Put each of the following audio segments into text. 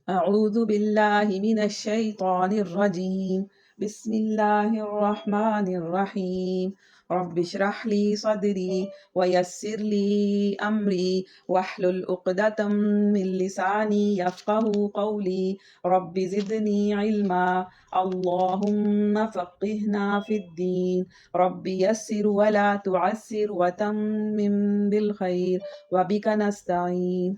أعوذ بالله من الشيطان الرجيم. بسم الله الرحمن الرحيم. رب اشرح لي صدري ويسر لي أمري واحلل عقدة من لساني يفقه قولي. رب زدني علما. اللهم فقهنا في الدين. رب يسر ولا تعسر وتمم بالخير وبك نستعين.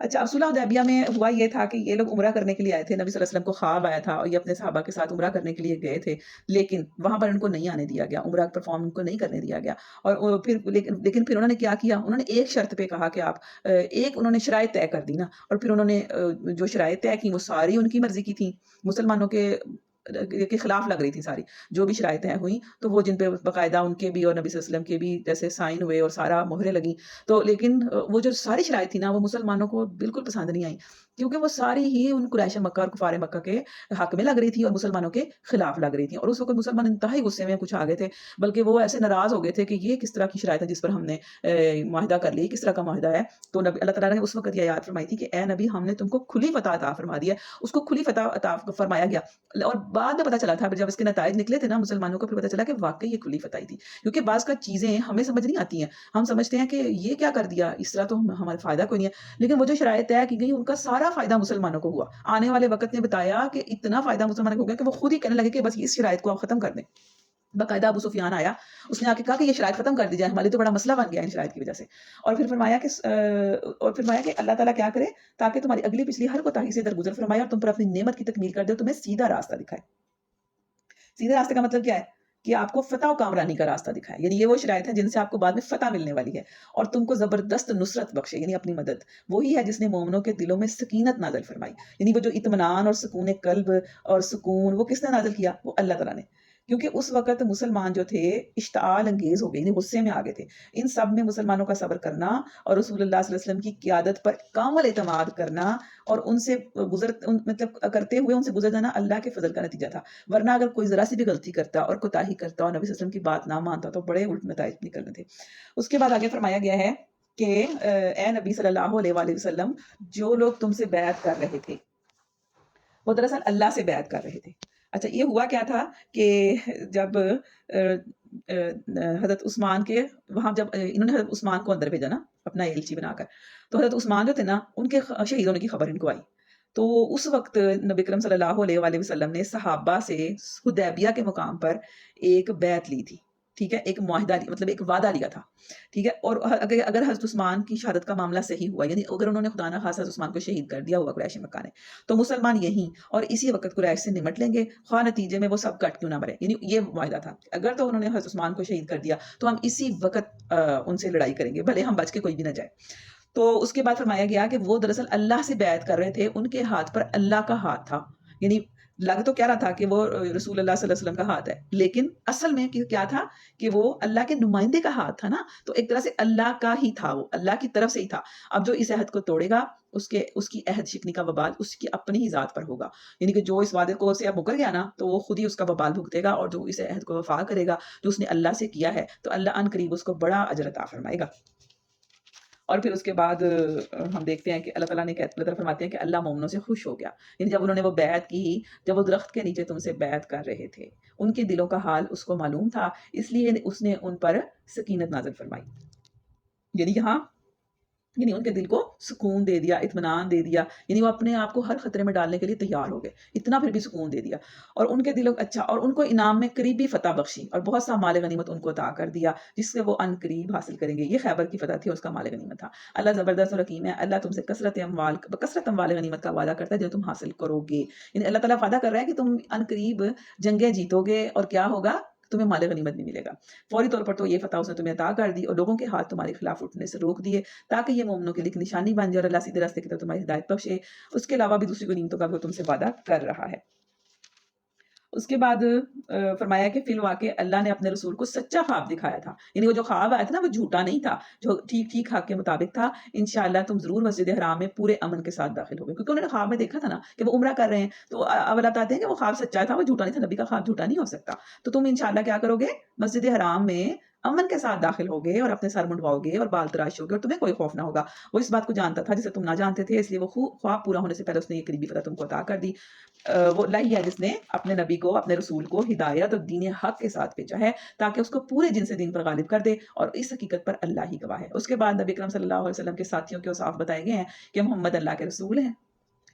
اچھا، اب صلح حدیبیہ میں ہوا یہ تھا کہ یہ لوگ عمرہ کرنے کے لیے آئے تھے، نبی صلی اللہ علیہ وسلم کو خواب آیا تھا اور یہ اپنے صحابہ کے ساتھ عمرہ کرنے کے لیے گئے تھے، لیکن وہاں پر ان کو نہیں آنے دیا گیا، عمرہ پرفارم ان کو نہیں کرنے دیا گیا، اور پھر لیکن پھر انہوں نے کیا کیا، انہوں نے ایک شرط پہ کہا کہ آپ ایک انہوں نے شرائط طے کر دی نا، اور پھر انہوں نے جو شرائط طے کی وہ ساری ان کی مرضی کی تھیں، مسلمانوں کے خلاف لگ رہی تھی ساری جو بھی شرائطیں ہوئیں، تو وہ جن پہ باقاعدہ ان کے بھی اور نبی صلی اللہ علیہ وسلم کے بھی جیسے سائن ہوئے اور سارا مہریں لگیں، تو لیکن وہ جو ساری شرائط تھی نا وہ مسلمانوں کو بالکل پسند نہیں آئی، کیونکہ وہ ساری ہی ان قریش مکہ اور کفار مکہ کے حق میں لگ رہی تھی اور مسلمانوں کے خلاف لگ رہی تھی، اور اس وقت مسلمان انتہائی غصے میں کچھ آ گئے تھے، بلکہ وہ ایسے ناراض ہو گئے تھے کہ یہ کس طرح کی شرائط ہے جس پر ہم نے معاہدہ کر لی، کس طرح کا معاہدہ ہے، تو نبی اللہ تعالیٰ نے اس وقت یہ آیات فرمائی تھی کہ اے نبی ہم نے تم کو کھلی فتح عطا فرما دیا، اس کو کھلی فتح عطا فرمایا گیا، اور بعد میں پتہ چلا تھا جب اس کے نتائج نکلے تھے نا مسلمانوں کو، پھر پتہ چلا کہ واقعی یہ کھلی فتح تھی، کیونکہ بعض کا چیزیں ہمیں سمجھ نہیں آتی ہیں، ہم سمجھتے ہیں کہ یہ کیا کر دیا، اس طرح تو ہمارا فائدہ کوئی نہیں ہے، لیکن وہ جو شرائط طے کی گئی ان کا سارا فائدہ مسلمانوں کو ہوا، آنے والے وقت نے بتایا کہ اتنا فائدہ مسلمانوں کو ہو گیا کہ وہ خود ہی کہنے لگے کہ بس اس شرائط کو آپ ختم کر دیں، باقاعدہ ابو سفیان آیا، اس نے آ کے کہا کہ یہ شرائط ختم کر دی جائے، ہمارے تو بڑا مسئلہ بن گیا ان شرائط کی وجہ سے، اور فرمایا کہ اللہ تعالیٰ کیا کرے تاکہ تمہاری اگلی پچھلی ہر کوتاہی سے درگزر فرمائے اور تم پر اپنی نعمت کی تکمیل کر دے اور تمہیں سیدھا راستہ دکھائے۔ سیدھے راستے کا مطلب کیا ہے کہ آپ کو فتح و کامرانی کا راستہ دکھائے، یعنی یہ وہ شرائط ہیں جن سے آپ کو بعد میں فتح ملنے والی ہے، اور تم کو زبردست نصرت بخشے، یعنی اپنی مدد، وہی ہے جس نے مومنوں کے دلوں میں سکینت نازل فرمائی، یعنی وہ جو اطمینان اور سکون قلب اور سکون وہ کس نے نازل کیا، وہ اللہ تعالیٰ نے، کیونکہ اس وقت مسلمان جو تھے اشتعال انگیز ہو گئے، یعنی غصے میں آگے تھے، ان سب میں مسلمانوں کا صبر کرنا اور رسول اللہ صلی اللہ علیہ وسلم کی قیادت پر کامل اعتماد کرنا اور ان سے مطلب کرتے ہوئے ان سے گزر جانا اللہ کے فضل کا نتیجہ تھا، ورنہ اگر کوئی ذرا سی بھی غلطی کرتا اور کوتاہی کرتا اور نبی صلی اللہ علیہ وسلم کی بات نہ مانتا تو بڑے الٹ نتائج نکلنے تھے۔ اس کے بعد آگے فرمایا گیا ہے کہ اے نبی صلی اللہ علیہ وآلہ وسلم، جو لوگ تم سے بیعت کر رہے تھے وہ دراصل اللہ سے بیعت کر رہے تھے۔ اچھا، یہ ہوا کیا تھا کہ جب حضرت عثمان کے وہاں جب انہوں نے حضرت عثمان کو اندر بھیجا نا اپنا ایلچی بنا کر، تو حضرت عثمان جو تھے نا ان کے شہید ہونے کی خبر ان کو آئی، تو اس وقت نبی کرم صلی اللہ علیہ وآلہ وسلم نے صحابہ سے حدیبیہ کے مقام پر ایک بیعت لی تھی، ٹھیک ہے، ایک معاہدہ مطلب ایک وعدہ لیا تھا، ٹھیک ہے، اور اگر حضرت عثمان کی شہادت کا معاملہ صحیح ہوا، یعنی اگر انہوں نے خدا نہ خاصہ حضرت عثمان کو شہید کر دیا ہوا قریش مکہ نے، تو مسلمان یہیں اور اسی وقت قریش سے نمٹ لیں گے، خواہ نتیجے میں وہ سب کٹ کیوں نہ مرے، یعنی یہ معاہدہ تھا، اگر تو انہوں نے حضرت عثمان کو شہید کر دیا تو ہم اسی وقت ان سے لڑائی کریں گے، بھلے ہم بچ کے کوئی بھی نہ جائے۔ تو اس کے بعد فرمایا گیا کہ وہ دراصل اللہ سے بیعت کر رہے تھے، ان کے ہاتھ پر اللہ کا ہاتھ تھا، یعنی لگ تو کیا رہا تھا کہ وہ رسول اللہ صلی اللہ علیہ وسلم کا ہاتھ ہے، لیکن اصل میں کیا تھا کہ وہ اللہ کے نمائندے کا ہاتھ تھا نا، تو ایک طرح سے اللہ کا ہی تھا، وہ اللہ کی طرف سے ہی تھا۔ اب جو اس عہد کو توڑے گا اس کی عہد شکنی کا وبال اس کی اپنی ہی ذات پر ہوگا، یعنی کہ جو اس وعدے کو سے اب مکر گیا نا تو وہ خود ہی اس کا وبال بھگتے گا، اور جو اس عہد کو وفا کرے گا جو اس نے اللہ سے کیا ہے تو اللہ ان قریب اس کو بڑا اجر عطا فرمائے گا۔ اور پھر اس کے بعد ہم دیکھتے ہیں کہ اللہ تعالیٰ نے اللہ تعالیٰ فرماتے ہیں کہ اللہ مومنوں سے خوش ہو گیا، یعنی جب انہوں نے وہ بیعت کی، جب وہ درخت کے نیچے تم سے بیعت کر رہے تھے، ان کے دلوں کا حال اس کو معلوم تھا، اس لیے اس نے ان پر سکینت نازل فرمائی، یعنی یہاں یعنی ان کے دل کو سکون دے دیا، اطمینان دے دیا، یعنی وہ اپنے آپ کو ہر خطرے میں ڈالنے کے لیے تیار ہو گئے، اتنا پھر بھی سکون دے دیا، اور ان کے دلوں اچھا، اور ان کو انعام میں قریبی فتح بخشی اور بہت سا مال غنیمت ان کو عطا کر دیا جس سے وہ ان قریب حاصل کریں گے، یہ خیبر کی فتح تھی اور اس کا مال غنیمت تھا۔ اللہ زبردست اور حکیم ہے، اللہ تم سے کثرت اموال غنیمت کا وعدہ کرتا ہے جو تم حاصل کرو گے، یعنی اللہ تعالیٰ وعدہ کر رہا ہے کہ تم ان قریب جنگیں جیتو گے اور کیا ہوگا، تمہیں مال غنیمت بھی ملے گا، فوری طور پر تو یہ فتح اس نے تمہیں عطا کر دی اور لوگوں کے ہاتھ تمہارے خلاف اٹھنے سے روک دیے تاکہ یہ مومنوں کے لیے ایک نشانی بن جائے اور اللہ سیدھے راستے کی طرف تمہاری ہدایت بخشے، اس کے علاوہ بھی دوسری غنیمتوں کا بھی وہ تم سے وعدہ کر رہا ہے۔ اس کے بعد فرمایا کہ فی الواقع اللہ نے اپنے رسول کو سچا خواب دکھایا تھا، یعنی وہ جو خواب آیا تھا نا وہ جھوٹا نہیں تھا، جو ٹھیک ٹھیک حق کے مطابق تھا، انشاءاللہ تم ضرور مسجد حرام میں پورے امن کے ساتھ داخل ہوگے، کیونکہ انہوں نے خواب میں دیکھا تھا نا کہ وہ عمرہ کر رہے ہیں، تو اب اللہ بتاتے ہیں کہ وہ خواب سچا تھا، وہ جھوٹا نہیں تھا، نبی کا خواب جھوٹا نہیں ہو سکتا، تو تم انشاءاللہ کیا کرو گے، مسجد حرام میں امن کے ساتھ داخل ہوگے اور اپنے سر منڈواؤ گے اور بال تراشو گے اور تمہیں کوئی خوف نہ ہوگا، وہ اس بات کو جانتا تھا جسے تم نہ جانتے تھے، اس لیے وہ خواب پورا ہونے سے پہلے اس نے یہ قریبی فتح تم کو عطا کر دی۔ وہ اللہ ہی ہے جس نے اپنے نبی کو اپنے رسول کو ہدایت اور دین حق کے ساتھ بھیجا ہے تاکہ اس کو پورے جن سے دین پر غالب کر دے، اور اس حقیقت پر اللہ ہی گواہ ہے۔ اس کے بعد نبی اکرم صلی اللہ علیہ وسلم کے ساتھیوں کے اوصاف بتائے گئے ہیں کہ محمد اللہ کے رسول ہیں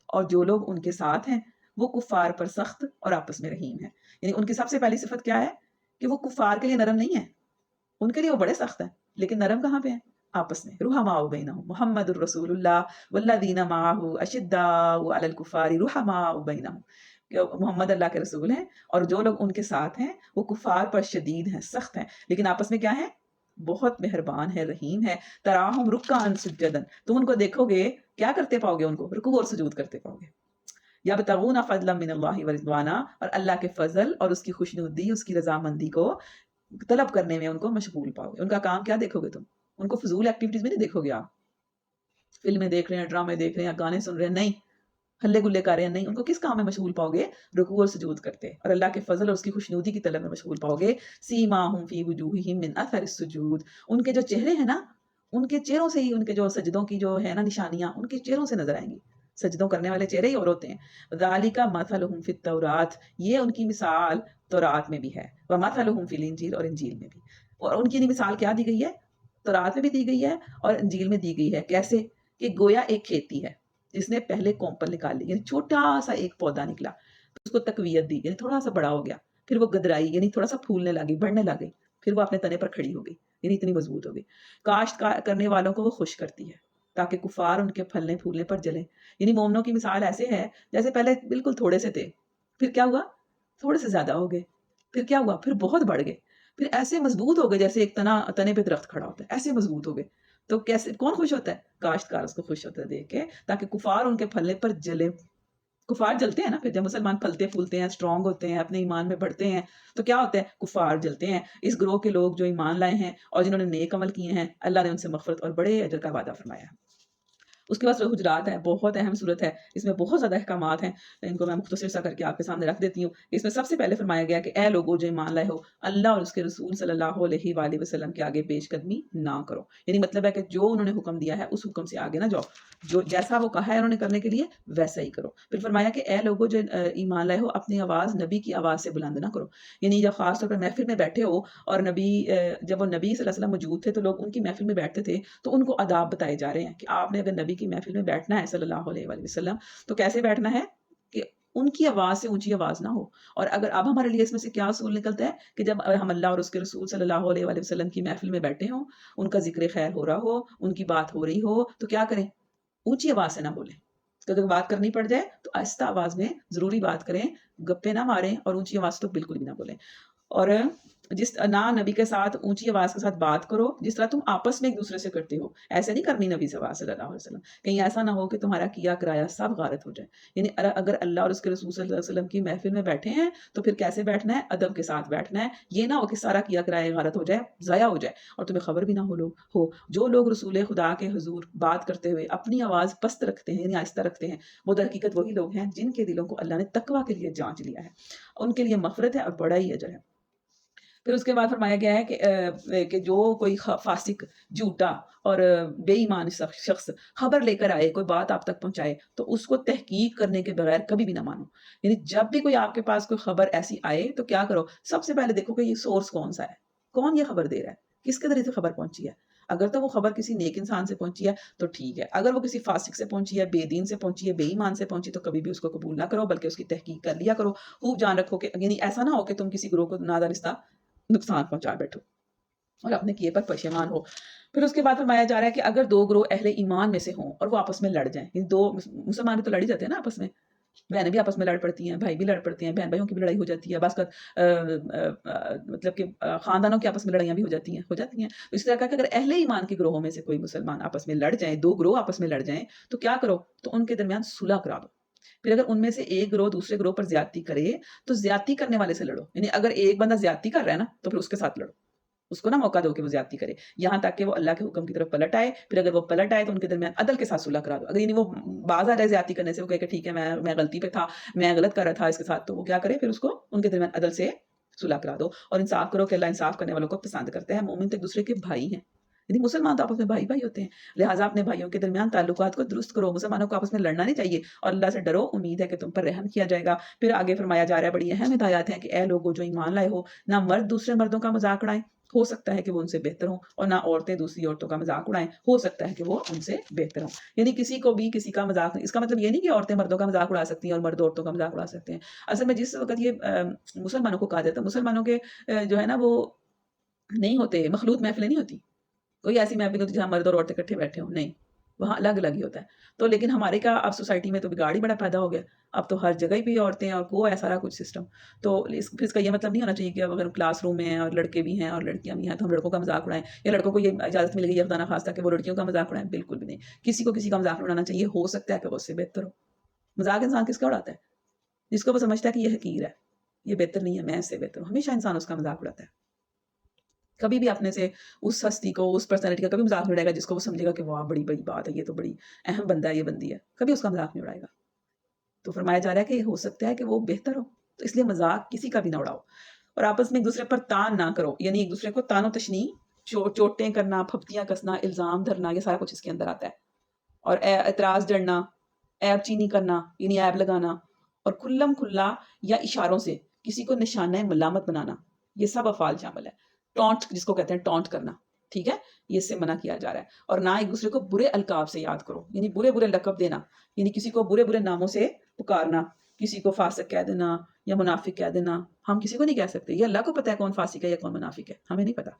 اور جو لوگ ان کے ساتھ ہیں وہ کفار پر سخت اور آپس میں رحیم ہیں، یعنی ان کی سب سے پہلی صفت کیا ہے کہ وہ کفار کے لیے نرم نہیں ہے، ان کے لیے وہ بڑے سخت ہیں لیکن نرم کہاں پہ ہیں، آپس میں، رحماء بینہم، محمد الرسول اللہ والذین معہ اشداء علی الکفار رحماء بینہم، کہ محمد اللہ کے رسول ہیں اور جو لوگ ان کے ساتھ ہیں وہ کفار پر شدید ہیں، سخت ہیں، لیکن آپس میں کیا ہیں؟ بہت مہربان ہے، رحیم ہے۔ تراہم رکعا سجدن، تم ان کو دیکھو گے کیا کرتے پاؤ گے؟ ان کو رکوع اور سجود کرتے پاؤ گے۔ یبتغون فضلا من اللہ ورضوانا، اور اللہ کے فضل اور اس کی خوشنودی، اس کی رضامندی کو طلب کرنے میں ان کو مشغول پاؤ گے۔ ان کا کام کیا دیکھو گے تم؟ ان کو فضول ایکٹیویٹیز میں نہیں دیکھو گے آپ، فلمیں دیکھ رہے ہیں، ڈرامے دیکھ رہے ہیں، گانے سن رہے ہیں، نہیں، ہلے گلے کر رہے ہیں، نہیں، ان کو کس کام میں مشغول پاؤ گے؟ رکوع اور سجود کرتے، اور اللہ کے فضل اور اس کی خوشنودی کی طلب میں مشغول پاؤ گے۔ سیماہم فی وجوہہم من اثر السجود، ان کے جو چہرے ہیں نا، ان کے چہروں سے ہی ان کے جو سجدوں کی جو ہے نا نشانیاں، ان کے چہروں سے نظر آئیں گی۔ سجدوں کرنے والے چہرے ہی اور ہوتے ہیں۔ ذالک مثلہم فی التورات، یہ ان کی مثال تورات میں بھی ہے، ومثلہم فی الانجیل، اور انجیل میں بھی۔ اور ان کی مثال کیا دی گئی ہے؟ تورات میں بھی دی گئی ہے اور انجیل میں دی گئی ہے۔ کیسے؟ کہ گویا ایک کھیتی ہے جس نے پہلے کومپل نکال لی، یعنی چھوٹا سا ایک پودا نکلا، اس کو تقویت دی، یعنی تھوڑا سا بڑا ہو گیا، پھر وہ گدرائی، یعنی تھوڑا سا پھولنے لگی، بڑھنے لگی، پھر وہ اپنے تنے پر کھڑی ہو گئی، یعنی اتنی مضبوط ہو گئی۔ کاشت کرنے والوں کو وہ خوش کرتی ہے تاکہ کفار ان کے پھلنے پھولنے پر جلیں۔ یعنی مومنوں کی مثال ایسے ہے جیسے پہلے بالکل تھوڑے سے تھے، پھر کیا ہوا؟ تھوڑے سے زیادہ ہو گئے، پھر کیا ہوا؟ پھر بہت بڑھ گئے، پھر ایسے مضبوط ہو گئے جیسے ایک تنے پہ درخت کھڑا ہوتا ہے، ایسے مضبوط ہو گئے۔ تو کیسے کون خوش ہوتا ہے؟ کاشتکار اس کو خوش ہوتا ہے دیکھ کے، تاکہ کفار ان کے پھلنے پر جلے۔ کفار جلتے ہیں نا، پھر جب مسلمان پھلتے پھولتے ہیں، اسٹرانگ ہوتے ہیں، اپنے ایمان میں بڑھتے ہیں، تو کیا ہوتا ہے؟ کفار جلتے ہیں۔ اس گروہ کے لوگ جو ایمان لائے ہیں اور جنہوں نے نیک عمل کیے ہیں، اللہ نے ان سے مغفرت اور بڑے اجر کا وعدہ فرمایا ہے۔ اس کے بعد سورہ حجرات ہے، بہت اہم صورت ہے، اس میں بہت زیادہ احکامات ہیں، ان کو میں مختصر سا کر کے آپ کے سامنے رکھ دیتی ہوں۔ اس میں سب سے پہلے فرمایا گیا کہ اے لوگوں جو ایمان لائے ہو، اللہ اور اس کے رسول صلی اللہ علیہ وآلہ وسلم کے آگے پیش قدمی نہ کرو۔ یعنی مطلب ہے کہ جو انہوں نے حکم دیا ہے اس حکم سے آگے نہ جاؤ، جو جیسا وہ کہا ہے انہوں نے کرنے کے لیے ویسا ہی کرو۔ پھر فرمایا کہ اے لوگوں جو ایمان لائے ہو، اپنی آواز نبی کی آواز سے بلند نہ کرو۔ یعنی جب خاص طور پر محفل میں بیٹھے ہو اور نبی جب وہ نبی صلی اللہ علیہ وسلم موجود تھے تو لوگ ان کی محفل میں بیٹھتے تھے، تو ان کو آداب بتائے جا رہے ہیں کہ آپ نے اگر نبی کی محفل میں بیٹھنا ہے صلی اللہ علیہ وآلہ وسلم تو کیسے بیٹھنا ہے؟ کہ ان کی آواز سے اونچی آواز نہ ہو۔ اور اگر اب ہمارے لیے اس میں سے کیا اصول نکلتا ہے کہ جب ہم اللہ اور اس کے رسول صلی اللہ علیہ وآلہ وسلم کی محفل میں بیٹھے ہوں، ان کا ذکر خیر ہو رہا ہو، ان کی بات ہو رہی ہو، تو کیا کریں؟ اونچی آواز سے نہ بولیں۔ تو اگر بات کرنی پڑ جائے تو آہستہ آواز میں ضروری بات کریں، گپے نہ ماریں، اور اونچی آواز تو بالکل بھی نہ بولیں۔ اور جس نہ نبی کے ساتھ اونچی آواز کے ساتھ بات کرو جس طرح تم آپس میں ایک دوسرے سے کرتے ہو، ایسے نہیں کرنی نبی صلی اللہ علیہ وسلم۔ کہیں ایسا نہ ہو کہ تمہارا کیا کرایا سب غارت ہو جائے۔ یعنی اگر اللہ اور اس کے رسول صلی اللہ علیہ وسلم کی محفل میں بیٹھے ہیں تو پھر کیسے بیٹھنا ہے؟ ادب کے ساتھ بیٹھنا ہے۔ یہ نہ ہو کہ سارا کیا کرایا غارت ہو جائے، ضائع ہو جائے، اور تمہیں خبر بھی نہ ہو۔ جو لوگ رسول خدا کے حضور بات کرتے ہوئے اپنی آواز پست رکھتے ہیں، یعنی آہستہ رکھتے ہیں، وہ در حقیقت وہی لوگ ہیں جن کے دلوں کو اللہ نے تقویٰ کے لیے جانچ لیا ہے، ان کے لیے مغفرت ہے اور بڑا ہی اجر ہے۔ پھر اس کے بعد فرمایا گیا ہے کہ جو کوئی فاسق، جھوٹا اور بے ایمان شخص خبر لے کر آئے، کوئی بات آپ تک پہنچائے، تو اس کو تحقیق کرنے کے بغیر کبھی بھی نہ مانو۔ یعنی جب بھی کوئی آپ کے پاس کوئی خبر ایسی آئے تو کیا کرو؟ سب سے پہلے دیکھو کہ یہ سورس کون سا ہے، کون یہ خبر دے رہا ہے، کس کے ذریعے سے خبر پہنچی ہے۔ اگر تو وہ خبر کسی نیک انسان سے پہنچی ہے تو ٹھیک ہے، اگر وہ کسی فاسق سے پہنچی ہے، بے دین سے پہنچی ہے، بے ایمان سے پہنچی، تو کبھی بھی اس کو قبول نہ کرو، بلکہ اس کی تحقیق کر لیا کرو۔ خوب جان رکھو کہ یعنی ایسا نہ ہو کہ تم کسی گروہ کو نادانستہ نقصان پہنچا بیٹھو اور اپنے کیے پر پشیمان ہو۔ پھر اس کے بعد فرمایا جا رہا ہے کہ اگر دو گروہ اہل ایمان میں سے ہوں اور وہ آپس میں لڑ جائیں، یعنی دو مسلمان بھی تو لڑ ہی جاتے ہیں نا آپس میں، بہنیں بھی آپس میں لڑ پڑتی ہیں، بھائی بھی لڑ پڑتے ہیں، بہن بھائیوں کی بھی لڑائی ہو جاتی ہے، بعض کا مطلب کہ خاندانوں کی آپس میں لڑائیاں بھی ہو جاتی ہیں۔ تو اس طرح کا کہ اگر اہل ایمان کے گروہوں میں سے کوئی مسلمان آپس میں لڑ جائیں، دو گروہ آپس میں لڑ جائیں، تو کیا کرو؟ تو ان کے درمیان صلح کرا دو۔ پھر اگر ان میں سے ایک گروہ دوسرے گروہ پر زیادتی کرے تو زیادتی کرنے والے سے لڑو، یعنی اگر ایک بندہ زیادتی کر رہا ہے نا تو پھر اس کے ساتھ لڑو، اس کو نہ موقع دو کہ وہ زیادتی کرے، یہاں تک کہ وہ اللہ کے حکم کی طرف پلٹ آئے۔ پھر اگر وہ پلٹ آئے تو ان کے درمیان عدل کے ساتھ صلح کرا دو۔ اگر یعنی وہ باز آ جائے زیادتی کرنے سے، وہ کہے کہ ٹھیک ہے میں غلطی پہ تھا، میں غلط کر رہا تھا اس کے ساتھ، تو وہ کیا کرے؟ پھر اس کو ان کے درمیان عدل سے صلح کرا دو اور انصاف کرو کہ اللہ انصاف کرنے والوں کو پسند کرتے ہیں۔ مومن تو ایک دوسرے کے بھائی ہیں، یعنی مسلمان تو آپس میں بھائی ہوتے ہیں، لہٰذا اپنے بھائیوں کے درمیان تعلقات کو درست کرو۔ مسلمانوں کو آپس میں لڑنا نہیں چاہیے اور اللہ سے ڈرو، امید ہے کہ تم پر رحم کیا جائے گا۔ پھر آگے فرمایا جا رہا ہے، بڑی اہم ہدایات ہیں کہ اے لوگوں جو ایمان لائے ہو، نہ مرد دوسرے مردوں کا مذاق اڑائیں، ہو سکتا ہے کہ وہ ان سے بہتر ہوں، اور نہ عورتیں دوسری عورتوں کا مذاق اڑائیں، ہو سکتا ہے کہ وہ ان سے بہتر ہوں۔ یعنی کسی کو بھی کسی کا مذاق نہیں، اس کا مطلب یہ نہیں کہ عورتیں مردوں کا مذاق اڑا سکتی ہیں اور مرد عورتوں کا مذاق اڑا سکتے ہیں۔ اصل میں جس وقت یہ مسلمانوں کو کہا جاتا ہے، مسلمانوں کے جو ہے نا وہ نہیں ہوتے، مخلوط محفلیں نہیں ہوتی، کوئی ایسی محفل ہوتی ہے جہاں مرد اور عورتیں اکٹھے بیٹھے ہوں، نہیں، وہاں الگ الگ ہی ہوتا ہے. تو لیکن ہمارے کیا اب سوسائٹی میں تو بگاڑ ہی بڑا پیدا ہو گیا. اب تو ہر جگہ ہی بھی عورتیں ہیں اور وہ ہے سارا کچھ سسٹم. تو پھر اس کا یہ مطلب نہیں ہونا چاہیے کہ اگر کلاس روم میں ہیں اور لڑکے بھی ہیں اور لڑکیاں بھی ہیں تو ہم لڑکوں کا مذاق اڑائیں، یا لڑکوں کو یہ اجازت ملے گی یہ خدا نخواستہ کہ وہ لڑکیوں کا مذاق اڑائیں. بالکل بھی نہیں. کسی کو کسی کا مذاق اڑانا چاہیے، ہو سکتا ہے کہ وہ اس سے بہتر ہو. مذاق انسان کس کا اڑاتا ہے؟ جس کو وہ سمجھتا ہے کہ یہ حقیر ہے، یہ بہتر نہیں ہے، میں اس سے بہتر ہوں. ہمیشہ انسان اس کا مذاق اڑاتا ہے. کبھی بھی اپنے سے اس ہستی کو، اس پرسنالٹی کا کبھی مذاق نہیں اڑائے گا جس کو وہ سمجھے گا کہ واہ بڑی بڑی بات ہے، یہ تو بڑی اہم بندہ ہے، یہ بندی ہے. کبھی اس کا مذاق نہیں اڑائے گا. تو فرمایا جا رہا ہے کہ ہو سکتا ہے کہ وہ بہتر ہو، تو اس لیے مذاق کسی کا بھی نہ اڑاؤ. اور آپس میں ایک دوسرے پر تان نہ کرو، یعنی ایک دوسرے کو تان و تشنیع، چوٹیں کرنا، پھپتیاں کسنا، الزام دھرنا، یہ سارا کچھ اس کے اندر آتا ہے. اور اعتراض جڑنا، عیب چینی کرنا یعنی عیب لگانا، اور کھلم کھلا یا اشاروں سے کسی کو نشانہ ملامت بنانا، یہ سب افعال شامل ہے. ٹونٹ جس کو کہتے ہیں ٹونٹ کرنا، ٹھیک ہے، یہ اس سے منع کیا جا رہا ہے. اور نہ ایک دوسرے کو برے القاب سے یاد کرو، یعنی برے برے لقب دینا، یعنی کسی کو برے برے ناموں سے پکارنا، کسی کو فاسق کہہ دینا یا منافق کہہ دینا. ہم کسی کو نہیں کہہ سکتے، یہ اللہ کو پتہ ہے کون فاسق ہے یا کون منافق ہے، ہمیں نہیں پتا.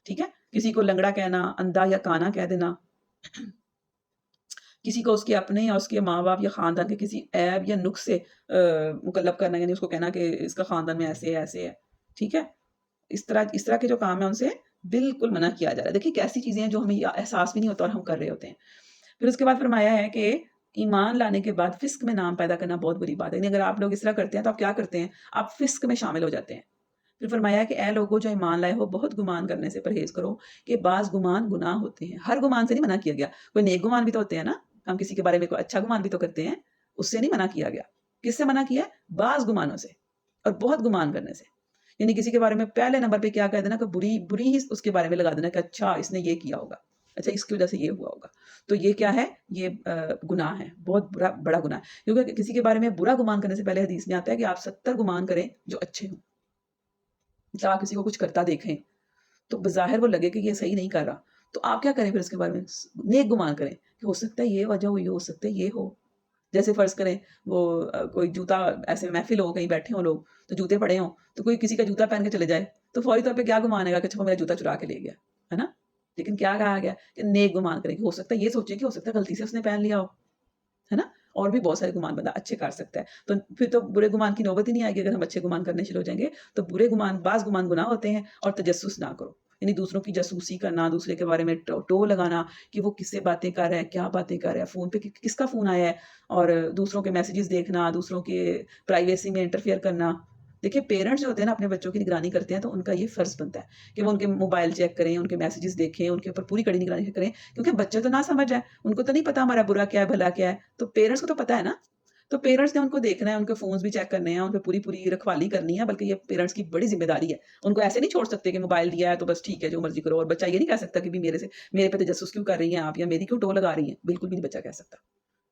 ٹھیک ہے. کسی کو لنگڑا کہنا، اندھا یا کانا کہہ دینا، کسی کو اس کے اپنے یا اس کے ماں باپ یا خاندان کے کسی عیب یا نقص سے مکلف کرنا، یعنی اس کو کہنا کہ اس کا خاندان میں ایسے ہے ایسے ہے. ٹھیک ہے. اس طرح کے جو کام ہیں ان سے بالکل منع کیا جا رہا ہے. دیکھیں کیسی چیزیں ہیں جو ہمیں احساس بھی نہیں ہوتا اور ہم کر رہے ہوتے ہیں. پھر اس کے بعد فرمایا ہے کہ ایمان لانے کے بعد فسق میں نام پیدا کرنا بہت بری بات ہے. یعنی اگر آپ لوگ اس طرح کرتے ہیں تو آپ کیا کرتے ہیں؟ آپ فسق میں شامل ہو جاتے ہیں. پھر فرمایا کہ اے لوگوں جو ایمان لائے ہو، بہت گمان کرنے سے پرہیز کرو کہ بعض گمان گناہ ہوتے ہیں. ہر گمان سے نہیں منع کیا گیا. کوئی نیک گمان بھی تو ہوتے ہیں نا، ہم کسی کے بارے میں کوئی اچھا گمان بھی تو کرتے ہیں، اس سے نہیں منع کیا گیا. کس سے منع کیا ہے؟ بعض گمانوں سے اور بہت گمان کرنے سے. یعنی کسی کے بارے میں پہلے نمبر پہ کیا کہہ دینا کہ بری ہی اس کے بارے میں لگا دینا کہ اچھا اس نے یہ کیا ہوگا، اچھا اس کی وجہ سے یہ ہوا ہوگا. تو یہ کیا ہے؟ یہ گناہ ہے، بہت بڑا گناہ ہے. کیونکہ کسی کے بارے میں برا گمان کرنے سے پہلے حدیث میں آتا ہے کہ آپ 70 گمان کریں جو اچھے ہوں. جب آپ کسی کو کچھ کرتا دیکھیں تو بظاہر وہ لگے کہ یہ صحیح نہیں کر رہا، تو آپ کیا کریں؟ پھر اس کے بارے میں نیک گمان کریں کہ ہو سکتا ہے یہ وجہ ہوئی ہو سکتا ہے یہ ہو. جیسے فرض کریں وہ کوئی جوتا، ایسے محفل ہو کہیں بیٹھے ہوں لوگ تو جوتے پڑے ہوں، تو کوئی کسی کا جوتا پہن کے چلے جائے تو فوری طور پہ کیا گمان ہے گا کہ اچھا وہ میرا جوتا چرا کے لے گیا ہے نا. لیکن کیا کہا گیا کہ نیک گمان کریں کہ ہو سکتا ہے یہ سوچیں کہ ہو سکتا ہے غلطی سے اس نے پہن لیا ہو، ہے نا. اور بھی بہت سارے گمان بندہ اچھے کر سکتا ہے. تو پھر تو برے گمان کی نوبت ہی نہیں آئے گی. اگر ہم اچھے گمان کرنے شروع ہو جائیں گے تو برے گمان، بعض گمان گناہ ہوتے ہیں. اور تجسس نہ کرو، یعنی دوسروں کی جاسوسی کرنا، دوسرے کے بارے میں ٹو لگانا کہ وہ کس سے باتیں کر رہا ہے، کیا باتیں کر رہا ہے، فون پہ کس کا فون آیا ہے، اور دوسروں کے میسیجز دیکھنا، دوسروں کے پرائیویسی میں انٹرفیئر کرنا. دیکھیں پیرنٹس جو ہوتے ہیں نا اپنے بچوں کی نگرانی کرتے ہیں تو ان کا یہ فرض بنتا ہے کہ وہ ان کے موبائل چیک کریں، ان کے میسیجز دیکھیں، ان کے اوپر پوری کڑی نگرانی کریں. کیونکہ بچے تو نہ سمجھ ہے، ان کو تو نہیں پتا ہمارا برا کیا ہے بھلا کیا ہے. تو پیرنٹس کو تو پتا ہے نا. تو پیرنٹس نے ان کو دیکھنا ہے، ان کے فونز بھی چیک کرنے ہیں، ان پہ پوری رکھوالی کرنی ہے. بلکہ یہ پیرنٹس کی بڑی ذمہ داری ہے. ان کو ایسے نہیں چھوڑ سکتے کہ موبائل دیا ہے تو بس ٹھیک ہے جو مرضی کرو. اور بچہ یہ نہیں کہہ سکتا کہ بھی میرے پہ تجسس کیوں کر رہی ہیں آپ، یا میری کیوں ٹو لگا رہی ہیں. بالکل بھی نہیں بچہ کہہ سکتا.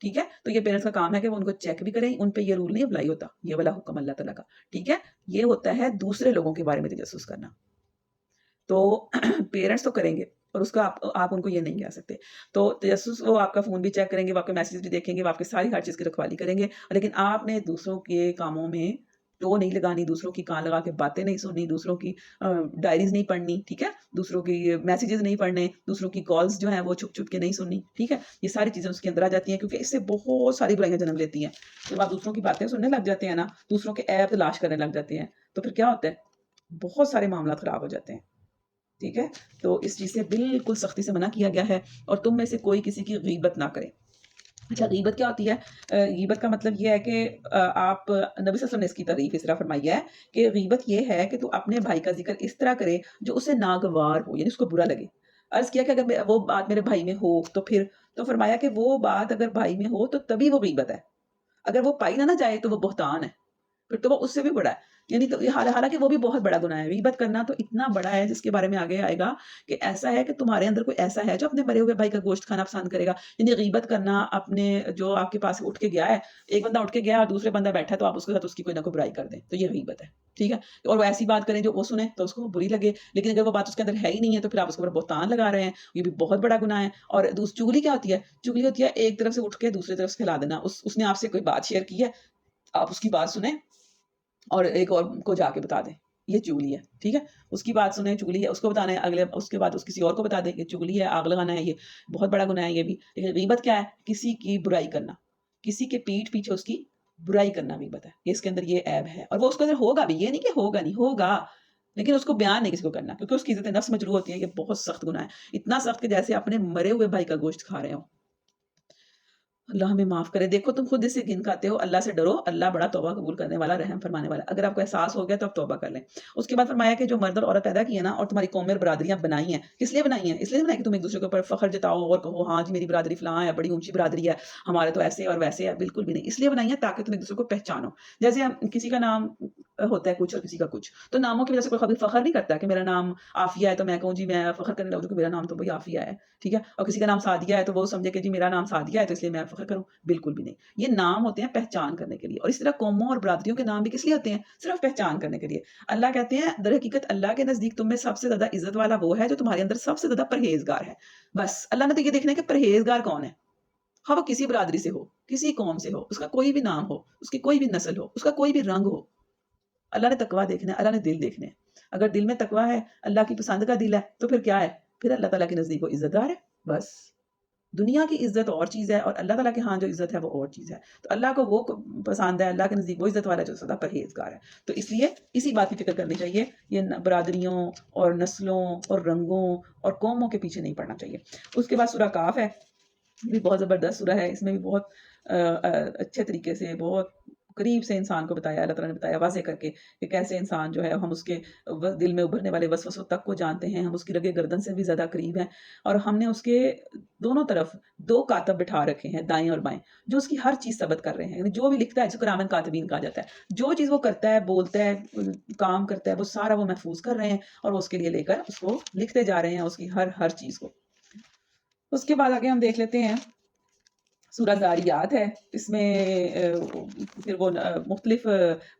ٹھیک ہے. تو یہ پیرنٹس کا کام ہے کہ وہ ان کو چیک بھی کریں. ان پہ یہ رول نہیں اپلائی ہوتا، یہ والا حکم اللہ تعالیٰ کا. ٹھیک ہے. یہ ہوتا ہے دوسرے لوگوں کے بارے میں تجسس کرنا. تو پیرنٹس تو کریں گے اور اس کا آپ ان کو یہ نہیں کہہ سکتے. تو تجسس وہ آپ کا فون بھی چیک کریں گے، وہ آپ کے میسیج بھی دیکھیں گے، وہ آپ کے ساری ہر چیز کی رکھوالی کریں گے. لیکن آپ نے دوسروں کے کاموں میں ٹو نہیں لگانی، دوسروں کی کان لگا کے باتیں نہیں سننی، دوسروں کی ڈائریز نہیں پڑھنی. ٹھیک ہے. دوسروں کی میسیجز نہیں پڑھنے، دوسروں کی کالز جو ہیں وہ چھپ چھپ کے نہیں سننی. ٹھیک ہے. یہ ساری چیزیں اس کے اندر آ جاتی ہیں کیونکہ اس سے بہت ساری برائیاں جنم لیتی ہیں. جب آپ دوسروں کی باتیں سننے لگ جاتے ہیں نا، دوسروں کے عیب تلاش کرنے لگ جاتے ہیں، تو پھر کیا ہوتا ہے؟ بہت سارے معاملات خراب ہو جاتے ہیں. ٹھیک ہے. تو اس چیز سے بالکل سختی سے منع کیا گیا ہے. اور تم میں سے کوئی کسی کی غیبت نہ کرے. اچھا غیبت کیا ہوتی ہے؟ غیبت کا مطلب یہ ہے کہ آپ نبی صلی اللہ علیہ وسلم نے اس کی تعریف اس طرح فرمائی ہے کہ غیبت یہ ہے کہ تو اپنے بھائی کا ذکر اس طرح کرے جو اسے ناگوار ہو، یعنی اس کو برا لگے. عرض کیا کہ اگر وہ بات میرے بھائی میں ہو تو پھر، تو فرمایا کہ وہ بات اگر بھائی میں ہو تو تبھی وہ غیبت ہے. اگر وہ پائی نہ جائے تو وہ بہتان ہے، پھر تو وہ اس سے بھی بڑا ہے. یعنی تو حالانکہ وہ بھی بہت بڑا گناہ ہے. غیبت کرنا تو اتنا بڑا ہے جس کے بارے میں آگے آئے گا کہ ایسا ہے کہ تمہارے اندر کوئی ایسا ہے جو اپنے مرے ہوئے بھائی کا گوشت کھانا پسند کرے گا. یعنی غیبت کرنا اپنے جو آپ کے پاس اٹھ کے گیا ہے، ایک بندہ اٹھ کے گیا اور دوسرے بندہ بیٹھا ہے تو آپ اس کے ساتھ اس کی کوئی نہ کوئی برائی کر دیں تو یہ غیبت ہے. ٹھیک ہے. اور وہ ایسی بات کریں جو وہ سنیں تو اس کو بری لگے، لیکن اگر وہ بات اس کے اندر ہے ہی نہیں ہے تو پھر آپ اس کے اوپر بہتان لگا رہے ہیں. یہ بھی بہت بڑا گناہ ہے. اور چگلی کیا ہوتی ہے؟ چگلی ہوتی ہے ایک طرف سے اٹھ کے دوسری طرف سے پھیلا دینا. اس نے آپ سے کوئی بات شیئر کی ہے، آپ اس کی بات سنیں اور ایک اور کو جا کے بتا دیں. یہ چگلی ہے، ٹھیک ہے، اس کی بات سنیں چگلی ہے، اس کو بتانا ہے، اگلے اس کے بعد اس کسی اور کو بتا دیں کہ چگلی ہے، آگ لگانا ہے، یہ بہت بڑا گناہ ہے یہ بھی. لیکن غیبت کیا ہے؟ کسی کی برائی کرنا، کسی کے پیٹھ پیچھے اس کی برائی کرنا غیبت ہے، یہ اس کے اندر یہ عیب ہے. اور وہ اس کے اندر ہوگا بھی، یہ نہیں کہ ہوگا نہیں، ہوگا، لیکن اس کو بیان نہیں کسی کو کرنا، کیونکہ اس کی عزت نفس مجروح ہوتی ہے. یہ بہت سخت گناہ ہے، اتنا سخت کہ جیسے اپنے مرے ہوئے بھائی کا گوشت کھا رہے ہو. اللہ ہمیں معاف کرے. دیکھو تم خود اس سے گن کھاتے ہو، اللہ سے ڈرو، اللہ بڑا توبہ قبول کرنے والا، رحم فرمانے والا. اگر آپ کو احساس ہو گیا تو آپ توبہ کر لیں. اس کے بعد فرمایا کہ جو مرد اور عورت پیدا کی ہے نا، اور تمہاری قومیں اور برادریاں بنائی ہیں، کس لیے بنائی ہیں؟ اس لیے بنائی کہ تم ایک دوسرے کے اوپر فخر جتاؤ اور کہو ہاں جی میری برادری فلاں ہے، بڑی اونچی برادری ہے، ہمارے تو ایسے اور ویسے ہے. بالکل بھی نہیں. اس لیے بنائی ہے تاکہ تم ایک دوسرے کو پہچانو. جیسے ہم کسی کا نام ہوتا ہے کچھ اور کسی کا کچھ، تو ناموں کی وجہ سے کوئی کبھی فخر نہیں کرتا کہ میرا نام عافیہ ہے تو میں کہوں جی میں فخر کرنے لگوں کہ میرا نام تو بھائی عافیہ ہے، ٹھیک ہے. اور کسی کا نام سعدیہ ہے تو وہ سمجھے کہ جی میرا نام سعدیہ ہے تو اس لیے میں فخر کروں. بالکل بھی نہیں. یہ نام ہوتے ہیں پہچان کرنے کے لیے. اور اس طرح قوموں اور برادریوں کے نام بھی کس لیے ہوتے ہیں؟ صرف پہچان کرنے کے لیے. اللہ کہتے ہیں در حقیقت اللہ کے نزدیک تم میں سب سے زیادہ عزت والا وہ ہے جو تمہارے اندر سب سے زیادہ پرہیزگار ہے. بس اللہ نے تو یہ دیکھنا ہے کہ پرہیزگار کون ہے، ہاں وہ کسی برادری سے ہو، کسی قوم سے ہو، اس کا کوئی بھی نام ہو، اس کی کوئی بھی نسل ہو، اس کا کوئی بھی رنگ ہو. اللہ نے تقویٰ دیکھنا ہے، اللہ نے دل دیکھنے ہیں. اگر دل میں تقویٰ ہے، اللہ کی پسند کا دل ہے، تو پھر کیا ہے؟ پھر اللہ تعالیٰ کے نزدیک وہ عزت دار ہے. بس دنیا کی عزت اور چیز ہے، اور اللہ تعالیٰ کے ہاں جو عزت ہے وہ اور چیز ہے. تو اللہ کو وہ پسند ہے، اللہ کے نزدیک وہ عزت والا ہے جو سدا پرہیزگار ہے. تو اس لیے اسی بات کی فکر کرنی چاہیے، یہ برادریوں اور نسلوں اور رنگوں اور قوموں کے پیچھے نہیں پڑنا چاہیے. اس کے بعد سورہ کاف ہے، یہ بھی بہت زبردست سورہ ہے. اس میں بھی بہت اچھے طریقے سے بہت قریب سے انسان کو بتایا، اللہ تعالیٰ نے بتایا واضح کر کے کہ کیسے انسان جو ہے ہم اس کے دل میں ابھرنے والے وسوسوں تک کو جانتے ہیں، ہم اس کی رگے گردن سے بھی زیادہ قریب ہیں. اور ہم نے اس کے دونوں طرف دو کاتب بٹھا رکھے ہیں، دائیں اور بائیں، جو اس کی ہر چیز ثبت کر رہے ہیں. یعنی جو بھی لکھتا ہے جس کو کرامن کاتبین کہا جاتا ہے، جو چیز وہ کرتا ہے، بولتا ہے، کام کرتا ہے، وہ سارا وہ محفوظ کر رہے ہیں اور وہ اس کے لیے لے کر اس کو لکھتے جا رہے ہیں، اس کی ہر چیز کو. اس کے بعد آگے ہم دیکھ لیتے ہیں سورہ زاریات ہے. اس میں پھر وہ مختلف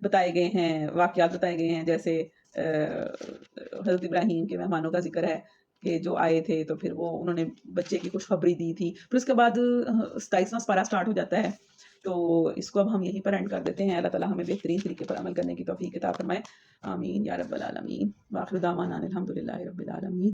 بتائے گئے ہیں، واقعات بتائے گئے ہیں. جیسے حضرت ابراہیم کے مہمانوں کا ذکر ہے کہ جو آئے تھے تو پھر وہ انہوں نے بچے کی خوشخبری دی تھی. پھر اس کے بعد 27واں پارہ سٹارٹ ہو جاتا ہے. تو اس کو اب ہم یہیں پر اینڈ کر دیتے ہیں. اللہ تعالیٰ ہمیں بہترین طریقے پر عمل کرنے کی توفیق عطا فرمائے. آمین یا رب العالمین. وآخر دعوانا الحمد للہ رب العالمین.